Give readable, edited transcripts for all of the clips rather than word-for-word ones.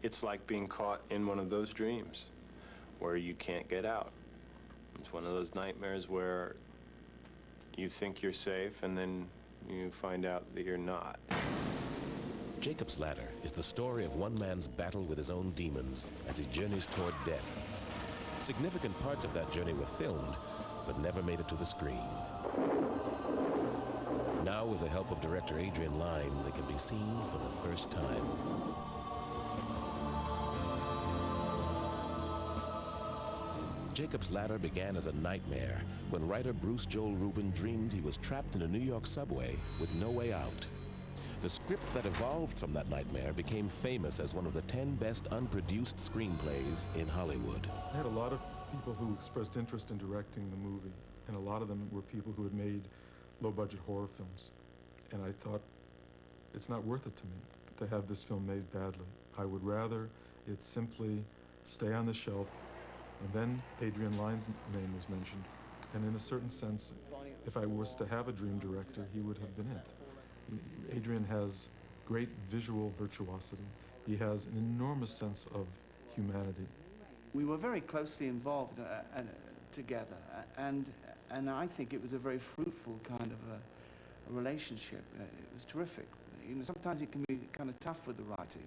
It's like being caught in one of those dreams where you can't get out. It's one of those nightmares where you think you're safe and then you find out that you're not. Jacob's Ladder is the story of one man's battle with his own demons as he journeys toward death. Significant parts of that journey were filmed, but never made it to the screen. Now, with the help of director Adrian Lyne, they can be seen for the first time. Jacob's Ladder began as a nightmare when writer Bruce Joel Rubin dreamed he was trapped in a New York subway with no way out. The script that evolved from that nightmare became famous as one of the 10 best unproduced screenplays in Hollywood. I had a lot of people who expressed interest in directing the movie, and a lot of them were people who had made low-budget horror films. And I thought, it's not worth it to me to have this film made badly. I would rather it simply stay on the shelf. And then Adrian Lyne's name was mentioned. And in a certain sense, if I was to have a dream director, he would have been it. Adrian has great visual virtuosity. He has an enormous sense of humanity. We were very closely involved together, and I think it was a very fruitful kind of a relationship. It was terrific. You know, sometimes it can be kind of tough with the writer.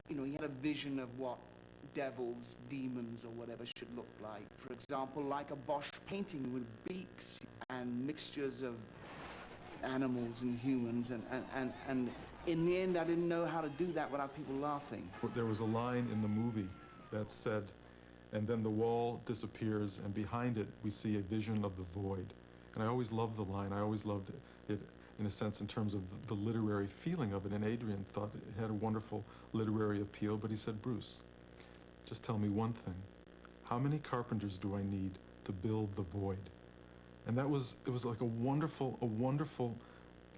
You know, he had a vision of what devils, demons, or whatever should look like. For example, like a Bosch painting with beaks and mixtures of animals and humans, and in the end, I didn't know how to do that without people laughing. There was a line in the movie that said, and then the wall disappears, and behind it, we see a vision of the void. And I always loved the line. I always loved it in a sense, in terms of the literary feeling of it. And Adrian thought it had a wonderful literary appeal, but he said, Bruce, just tell me one thing. How many carpenters do I need to build the void? And it was like a wonderful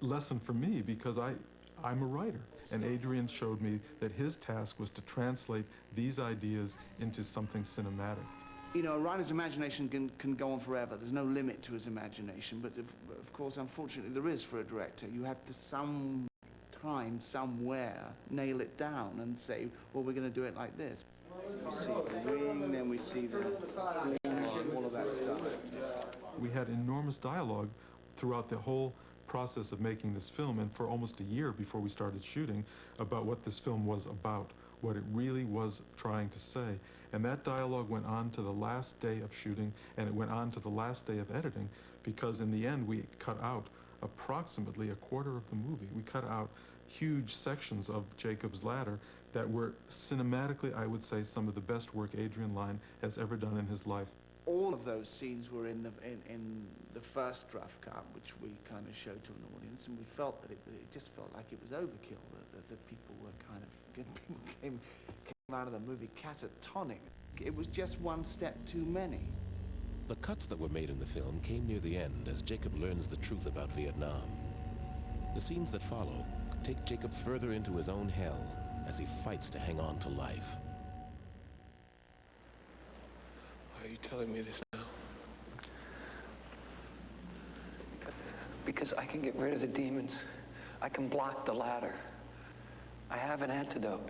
lesson for me, because I'm a writer. And Adrian showed me that his task was to translate these ideas into something cinematic. You know, a writer's imagination can go on forever. There's no limit to his imagination, but of course, unfortunately, there is for a director. You have to sometime, somewhere, nail it down and say, well, we're going to do it like this. We see the wing, then we see the all of that stuff. We had enormous dialogue throughout the whole process of making this film, and for almost a year before we started shooting, about what this film was about, what it really was trying to say. And that dialogue went on to the last day of shooting, and it went on to the last day of editing, because in the end we cut out approximately a quarter of the movie. We cut out huge sections of Jacob's Ladder that were cinematically, I would say, some of the best work Adrian Lyne has ever done in his life. All of those scenes were in the first draft cut, which we kind of showed to an audience, and we felt that it just felt like it was overkill, that people were kind of, people came out of the movie catatonic. It was just one step too many. The cuts that were made in the film came near the end as Jacob learns the truth about Vietnam. The scenes that follow take Jacob further into his own hell as he fights to hang on to life. Why are you telling me this now? Because I can get rid of the demons. I can block the ladder. I have an antidote.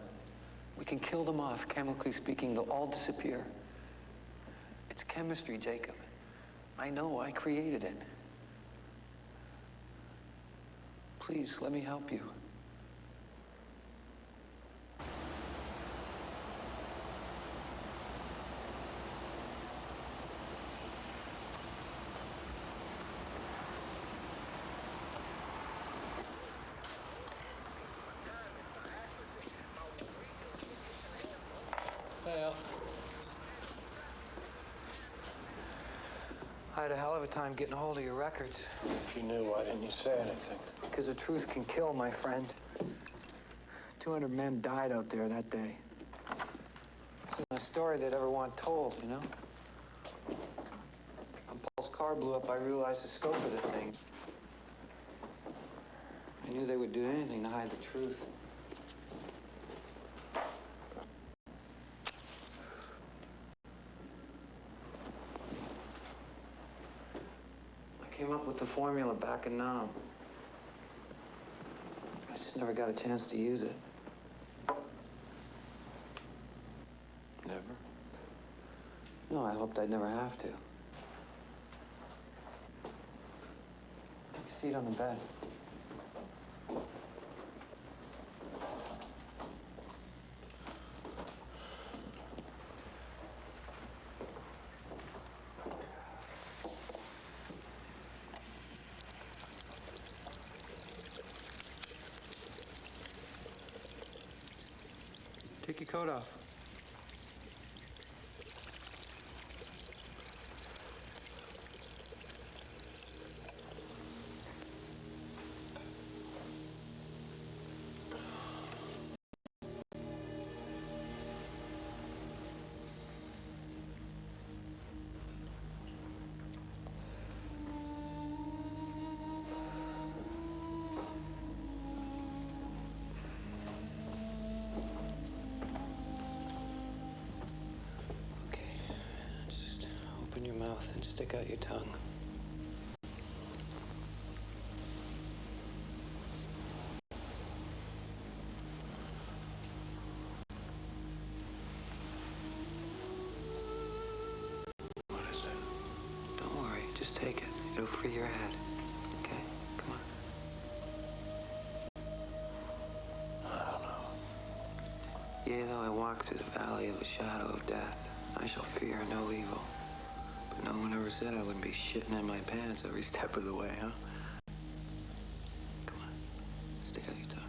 We can kill them off. Chemically speaking, they'll all disappear. It's chemistry, Jacob. I know, I created it. Please, let me help you. Well, I had a hell of a time getting a hold of your records. If you knew, why didn't you say anything? Because the truth can kill, my friend. 200 men died out there that day. This isn't a story they'd ever want told, you know? When Paul's car blew up, I realized the scope of the thing. I knew they would do anything to hide the truth. I came up with the formula back in Nam. I just never got a chance to use it. No, I hoped I'd never have to. Take a seat on the bed. Take your coat off. Okay, just open your mouth and stick out your tongue. What is it? Don't worry, just take it. It'll free your head. Okay? Come on. I don't know. Yea, though I walk through the valley of the shadow of death, I shall fear no evil. But no one ever said I wouldn't be shitting in my pants every step of the way, huh? Come on. Stick out your tongue.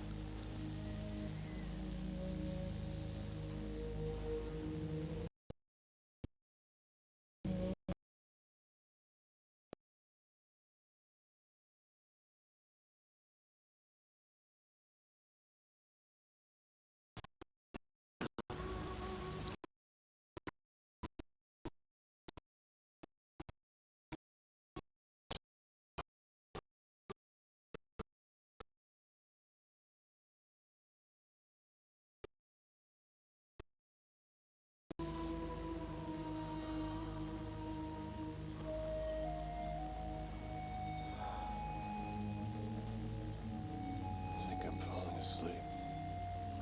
I think I'm falling asleep.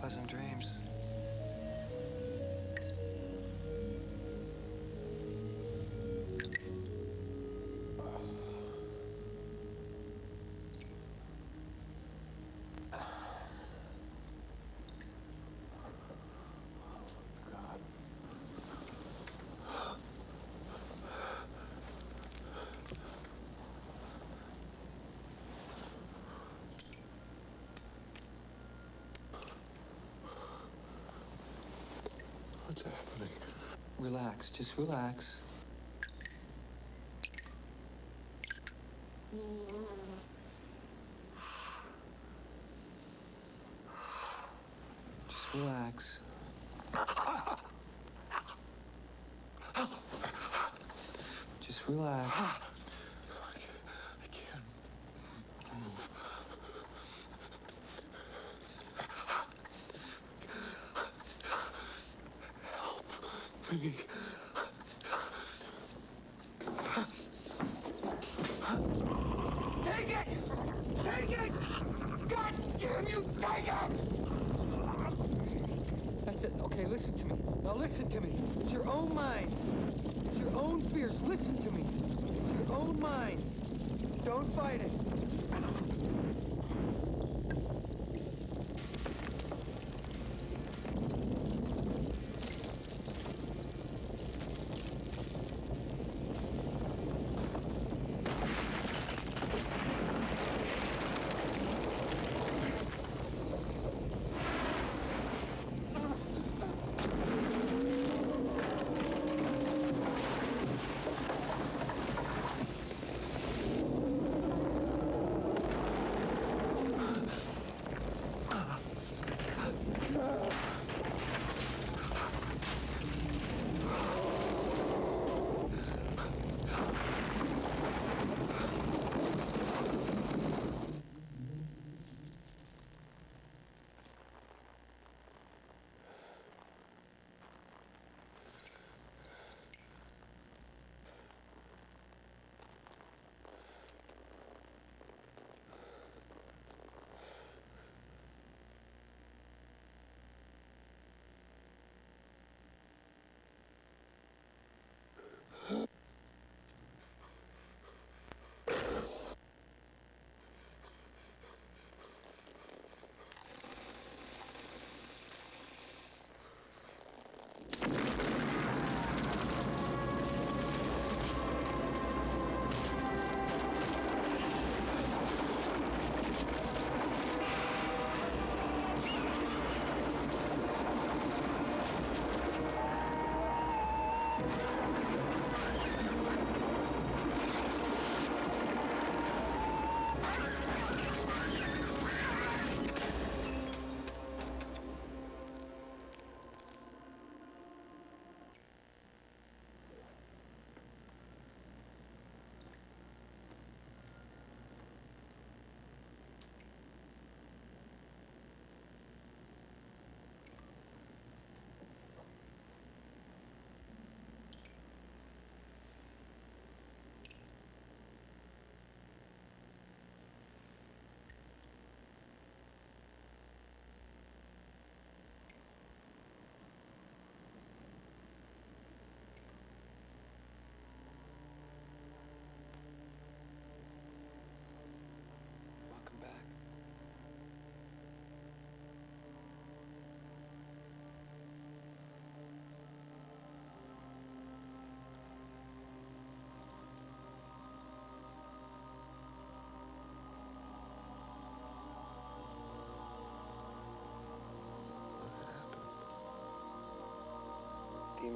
Pleasant dreams. God. What's happening? Relax, just relax. Just relax. Just relax. I can't move. Help me. Take it! Take it! God damn you, take it! That's it. Okay, listen to me. Now listen to me. It's your own mind. It's your own fears. Listen to me. It's your own mind. Don't fight it.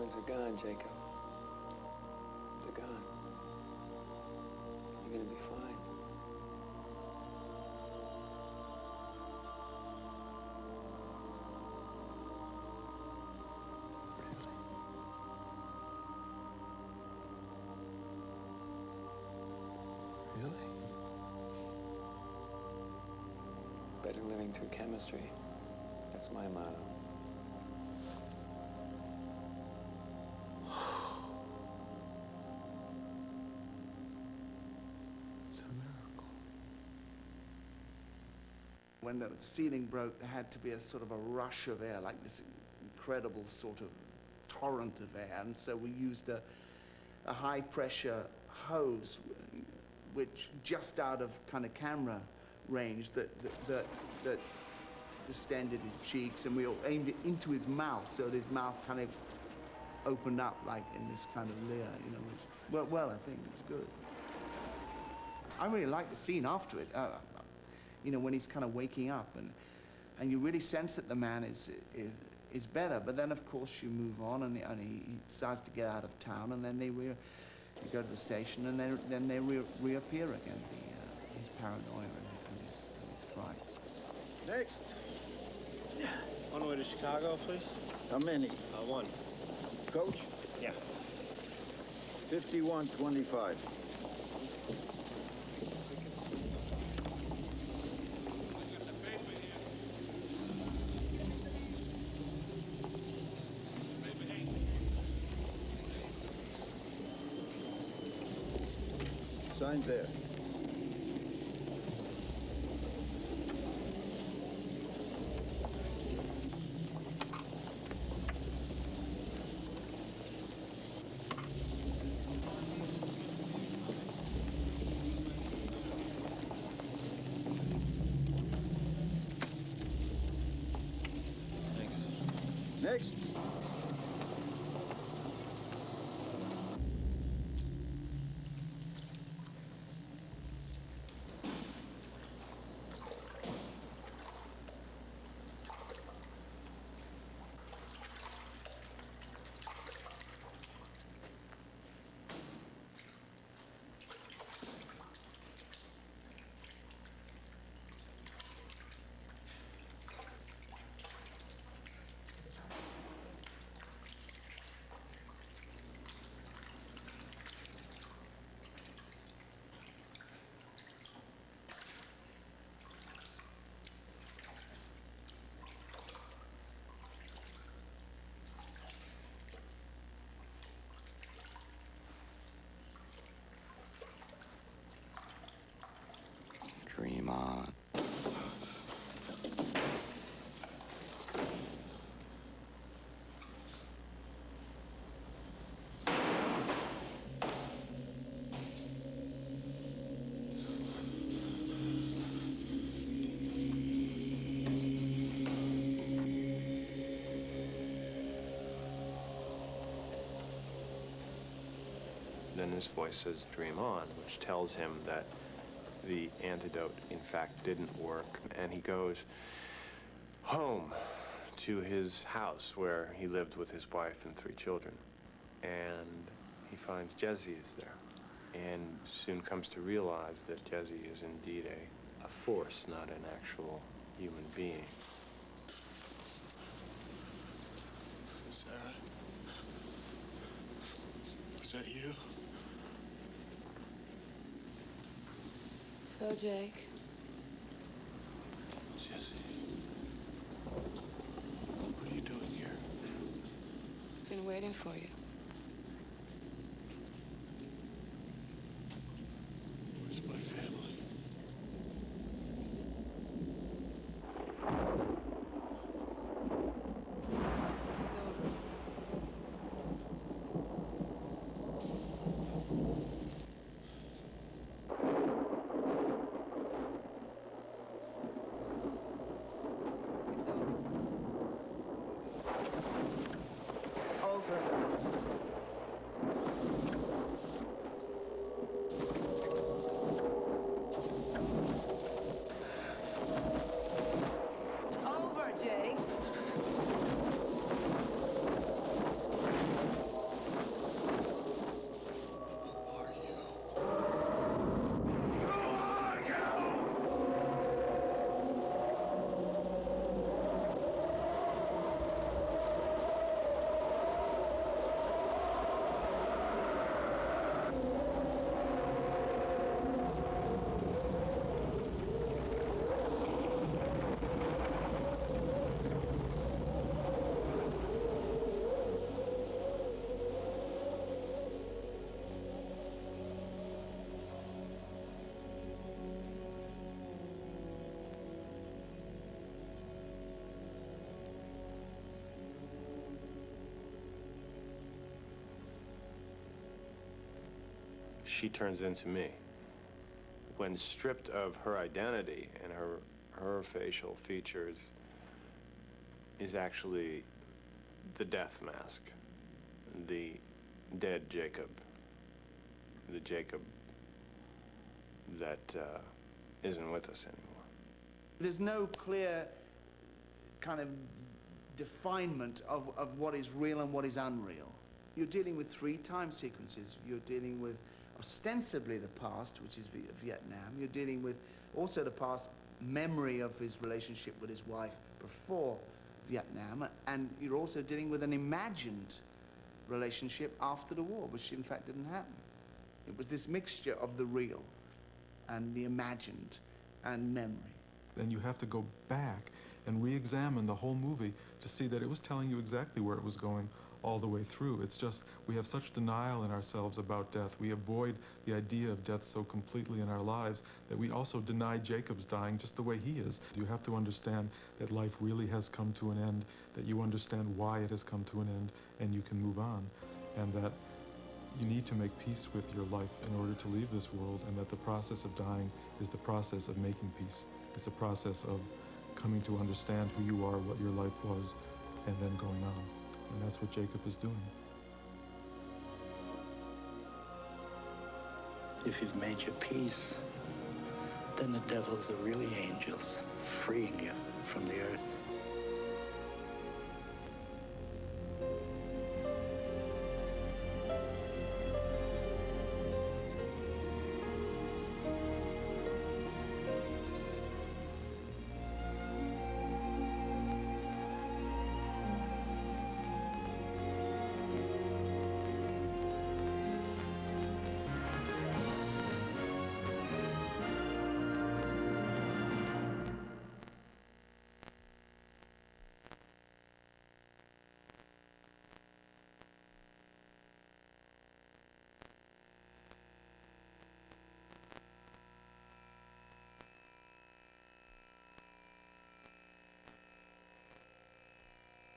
demons are gone, Jacob. They're gone. You're gonna be fine. Really? Better living through chemistry. That's my motto. It's a miracle. When the ceiling broke, there had to be a sort of a rush of air, like this incredible sort of torrent of air. And so we used a high-pressure hose, which just out of kind of camera range that distended his cheeks, and we all aimed it into his mouth, so that his mouth kind of opened up like in this kind of leer, you know, which, well, I think it was good. I really liked the scene after it, you know, when he's kind of waking up, and you really sense that the man is better, but then of course you move on, and he decides to get out of town, and then they go to the station, and then they reappear again, his paranoia and his fright. Next. One way to Chicago, please. How many? One. Coach? Yeah. 5125. Sign there. Thanks. Next. Dream on. Then his voice says, "Dream on," which tells him that the antidote, in fact, didn't work. And he goes home to his house where he lived with his wife and 3 children. And he finds Jesse is there, and soon comes to realize that Jesse is indeed a force, not an actual human being. Sarah? Was that you? So, Jake, Jesse. What are you doing here? I've been waiting for you. Where's my family? It's over. It's over. Over. she turns into me. When stripped of her identity and her facial features is actually the death mask, the dead Jacob, the Jacob that isn't with us anymore. There's no clear kind of definement of what is real and what is unreal. You're dealing with 3 time sequences. You're dealing with ostensibly the past, which is Vietnam. You're dealing with also the past memory of his relationship with his wife before Vietnam, and you're also dealing with an imagined relationship after the war, which in fact didn't happen. It was this mixture of the real and the imagined and memory. Then you have to go back and re-examine the whole movie to see that it was telling you exactly where it was going all the way through. It's just we have such denial in ourselves about death. We avoid the idea of death so completely in our lives that we also deny Jacob's dying just the way he is. You have to understand that life really has come to an end, that you understand why it has come to an end, and you can move on. And that you need to make peace with your life in order to leave this world, and that the process of dying is the process of making peace. It's a process of coming to understand who you are, what your life was, and then going on. And that's what Jacob is doing. If you've made your peace, then the devils are really angels, freeing you from the earth.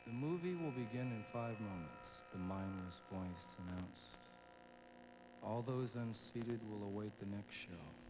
The movie will begin in 5 moments, the mindless voice announced. All those unseated will await the next show.